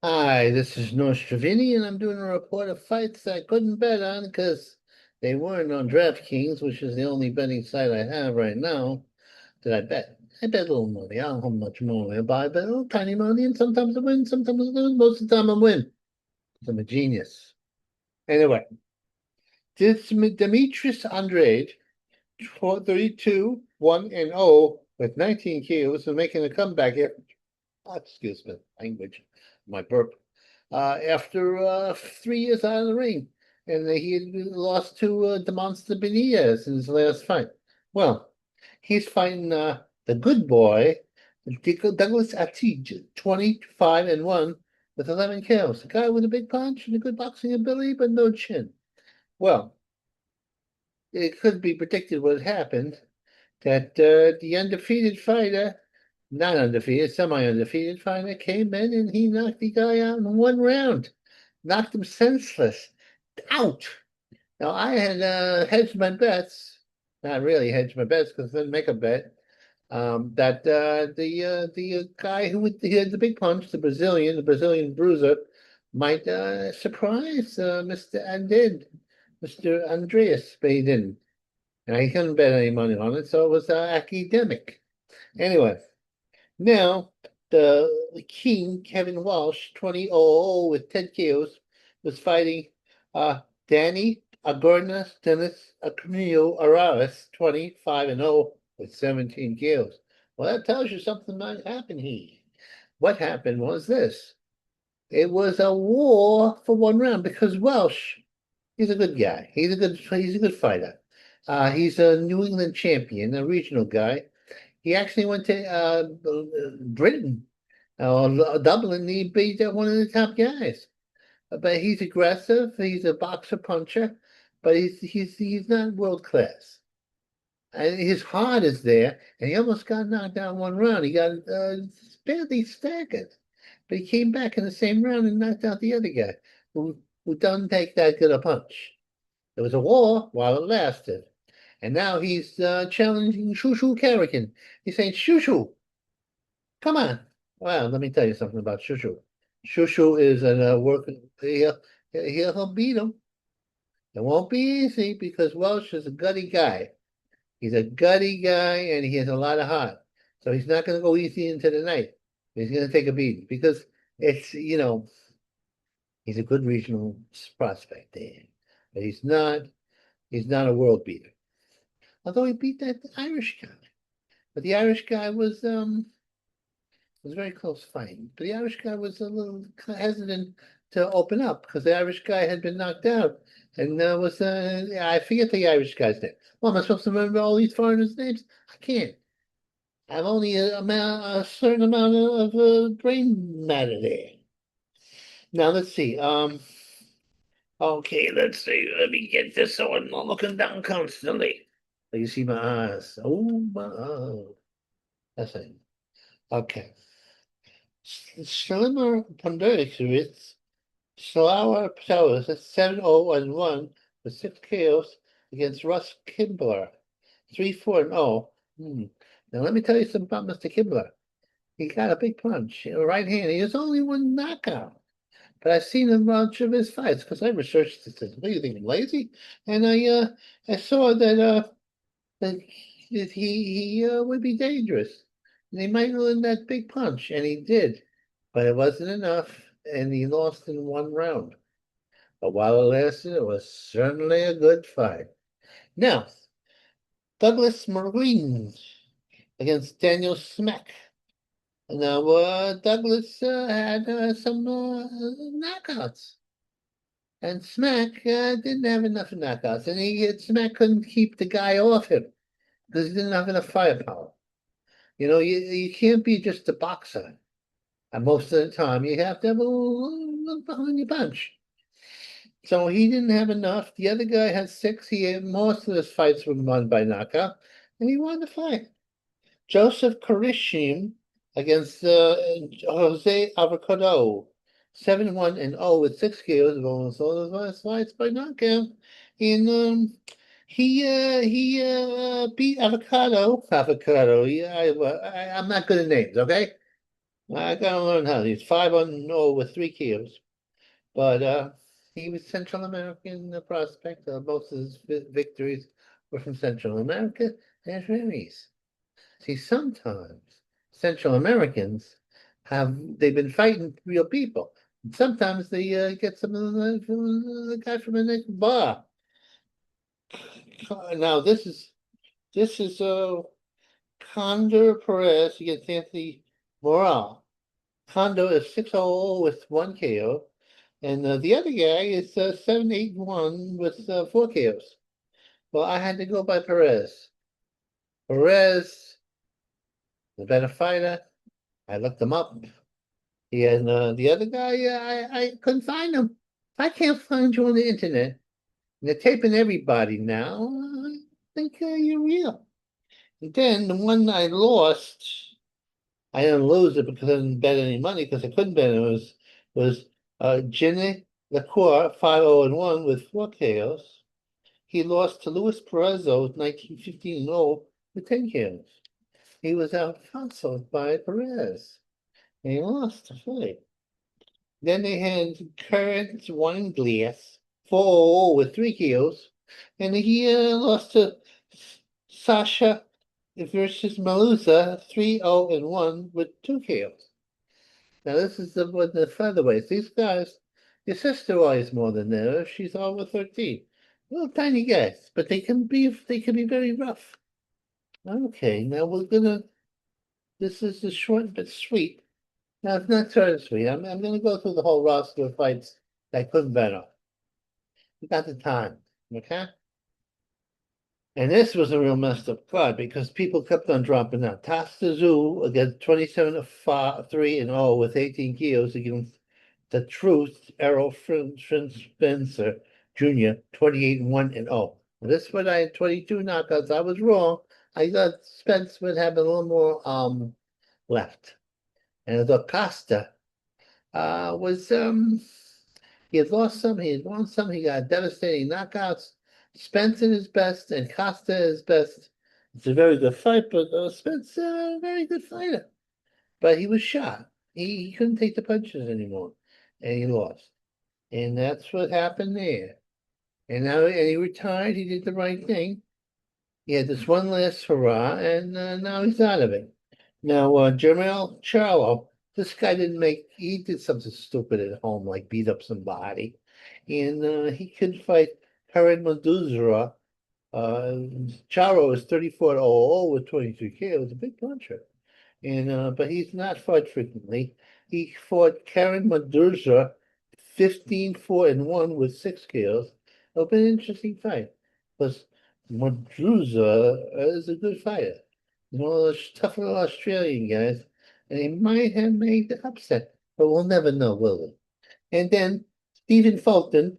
Hi, this is Nostrovini, and I'm doing a report of fights I couldn't bet on because they weren't on DraftKings, which is the only betting site I have right now that I bet. I bet a little money. I don't know how much money I buy, but a little tiny money, and sometimes I win, sometimes I lose. Most of the time I win. 'Cause I'm a genius. Anyway, this Demetrius Andrade, 32, 1 and 0 with 19 kills, and making a comeback here. Excuse me, language, my burp. After 3 years out of the ring, and he had lost to Demonsta Benitez in his last fight. Well, he's fighting the good boy, Douglas Atij, 25 and 1 with 11 kills. A guy with a big punch and a good boxing ability, but no chin. Well, it could be predicted what happened that the undefeated fighter, not undefeated, semi-undefeated fighter, came in and he knocked the guy out in 1 round, knocked him senseless, out. Now I had hedged my bets, not really hedged my bets because I didn't make a bet. That the guy he had the big punch, the Brazilian bruiser, might surprise Mr. Andreas, but he didn't. And I couldn't bet any money on it, so it was academic. Anyway, now the king, Kevin Walsh, 20-0 with 10 KOs, was fighting Danny Agornas Dennis Acunio Araras, 25 and 0 with 17 KOs. Well, that tells you something might happen here. What happened was this. It was a war for 1 round because Welsh, he's a good guy. He's a good fighter. He's a New England champion, a regional guy. He actually went to Britain, Dublin. He beat one of the top guys. But he's aggressive. He's a boxer puncher, but he's not world class. And his heart is there, and he almost got knocked out 1 round. He got badly staggered, but he came back in the same round and knocked out the other guy who doesn't take that good a punch. There was a war while it lasted. And now he's challenging Shushu Karakin. He's saying, Shushu, come on. Well, let me tell you something about Shushu. Shushu is a working, he'll beat him. It won't be easy because Welsh is a gutty guy. He's a gutty guy and he has a lot of heart. So he's not going to go easy into the night. He's going to take a beating because he's a good regional prospect there. But he's not a world beater. Although he beat that Irish guy. But the Irish guy was a very close fight. But the Irish guy was a little hesitant to open up because the Irish guy had been knocked out. And I forget the Irish guy's name. Well, am I supposed to remember all these foreigners' names? I can't. I have only a certain amount of brain matter there. Now let's see. Okay, let's see. Let me get this so I'm not looking down constantly. You see my eyes. Oh my eyes. That's it. Okay. Slimmer Pondericus, Slower Pteros at 7-0 and 1 with 6 KOs against Russ Kimbler, 3-4 and 0. Now let me tell you something about Mr. Kimbler. He got a big punch, right hand. He has only one knockout. But I've seen a bunch of his fights because I researched this. What do you think, I'm lazy? And I saw that he would be dangerous. And he might land that big punch, and he did. But it wasn't enough, and he lost in 1 round. But while it lasted, it was certainly a good fight. Now, Douglas Marine against Daniel Smack. Now, Douglas had some knockouts, and Smack didn't have enough knockouts, and Smack couldn't keep the guy off him because he didn't have enough firepower. You can't be just a boxer. And most of the time, you have to have a little behind your punch. So he didn't have enough. The other guy had 6. Most of his fights were won by knockout, and he won the fight. Joseph Karishim against Jose Avocado, 7-1 and 0 with 6 KOs of almost all his last fights by knockout. And he beat Avocado. Avocado. Yeah, I'm not good at names. Okay. I gotta learn how. He's 5-0 with 3 KOs. But he was Central American prospect. Most of his victories were from Central America. There's varies. See, sometimes Central Americans they've been fighting real people. Sometimes they get some of the guy from the next bar. Now this is Condor Perez against Anthony Morale. Condor is 6-0 with 1 KO. And the other guy is 7-8-1 with 4 KOs. Well, I had to go by Perez. Perez, the better fighter. I looked him up. And the other guy, I couldn't find him. If I can't find you on the internet, and they're taping everybody now, I think you're real. And then the one I lost, I didn't lose it because I didn't bet any money because I couldn't bet it. Was Ginny Lacour, 5-0-1 with 4 KOs. He lost to Luis Perezzo, 1915-0 with 10 KOs. He was Alfonso by Perez, and he lost the fight. Then they had Current Wine Glass, 4-0 with 3 KOs, and he lost to Sasha versus Malusa, 3-0-1 with 2 KOs. Now this is the featherweights. These guys, your sister weighs more than theirs. She's over 13. Little tiny guys, but they can be very rough. Okay, now this is the short but sweet. Now it's not short and sweet. I'm gonna go through the whole roster of fights that I couldn't bet on. We got the time, okay? And this was a real messed up card because people kept on dropping out. Tasta Zoo against 27-3-0 with 18 KOs against the Truth Errol Spencer Jr. 28-1-0. This one I had 22 knockouts. I was wrong. I thought Spence would have a little more left. And I thought Costa was he had lost some, he had won some, he got devastating knockouts. Spence at his best and Costa at his best. It's a very good fight, but Spence a very good fighter. But he was shot. He couldn't take the punches anymore, and he lost. And that's what happened there. And now and he retired. He did the right thing. He had this one last hurrah, and now he's out of it. Now, Jermel Charlo, this guy he did something stupid at home, like beat up somebody. And he could fight Karen Medusa. Charo is 34-0 with 23 KOs, a big puncher. And but he's not fought frequently. He fought Karen Medusa 15-4-1 with 6 KOs. It'll be an interesting fight. Because Medusa is a good fighter. One of those tough little Australian guys. And he might have made the upset, but we'll never know, will we? And then Stephen Fulton,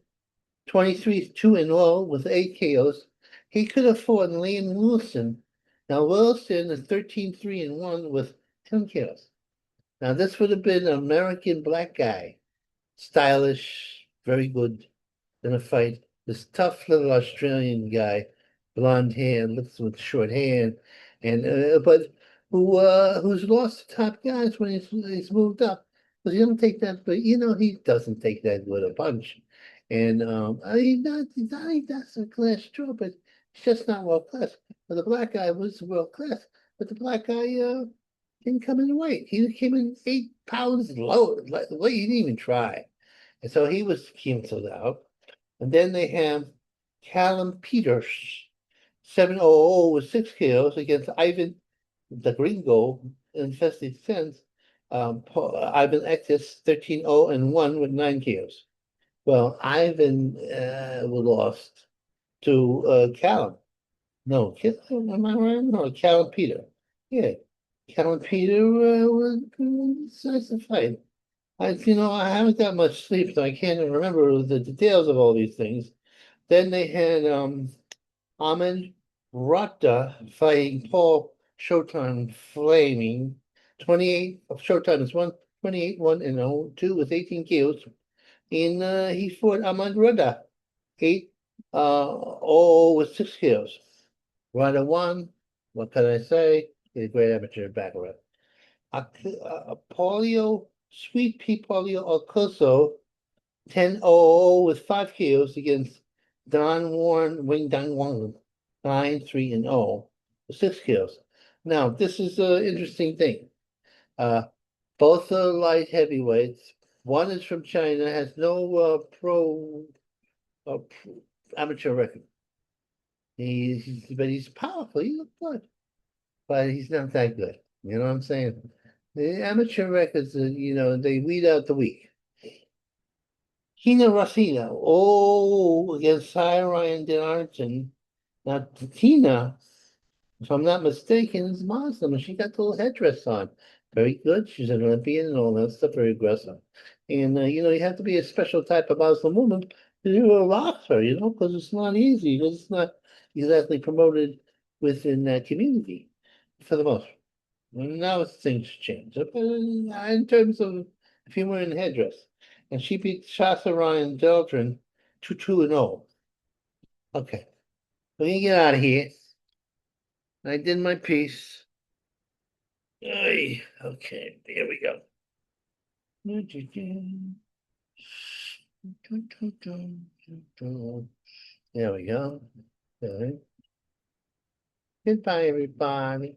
23-2-0 with 8 KOs. He could have fought Liam Wilson. Now Wilson is 13-3-1 with 10 KOs. Now this would have been an American black guy, stylish, very good in a fight. This tough little Australian guy, blonde hair, looks with short hair, and but who's lost the top guys when he's moved up. Because he don't take that, but he doesn't take that with a punch. And he does a class too, but it's just not world class. But the black guy was world class. But the black guy didn't come in weight. He came in 8 pounds lower. Like, he didn't even try. And so he was canceled out. And then they have Callum Peters, 7-0 with 6 KOs against Ivan the Gringo in Festive Sense. Ivan Ektis, 13-0-1 with 9 KOs. Well, Ivan was lost to Callum. No, am I right? No, Callum Peter. Yeah, Callum Peter was nice to fight. I haven't got much sleep, so I can't remember the details of all these things. Then they had Ahmed Rata fighting Paul Showtime Flaming. 28 of Showtime is 128-1-0, 2 with 18 KOs. And he fought Ahmed Rada, 8 all with 6 KOs. Rada won. What can I say? He's a great amateur battler. Polio, Sweet Pea Polio Alcoso, 10-0 with 5 KOs against Don Warren Wing Dong Wang, 9-3-0, 6 KOs. Now, this is an interesting thing. Both are light heavyweights. One is from China, has no amateur record. But he's powerful. He looks good, but he's not that good. You know what I'm saying? The amateur records, they weed out the weak. Tina Rosina, against Sarah Ryan Denarton. Now, Tina, if I'm not mistaken, is Muslim, and she got the little headdress on. Very good. She's an Olympian and all that stuff, very aggressive. And, you have to be a special type of Muslim woman to do a boxer, because it's not easy, because it's not exactly promoted within that community for the most part. Now things change. But in terms of if you were in headdress, and she beat Shasa Ryan Deldrin 2-2-0. Okay, we can get out of here. I did my piece. Ay, okay, here we go. There we go. Okay. Goodbye, everybody.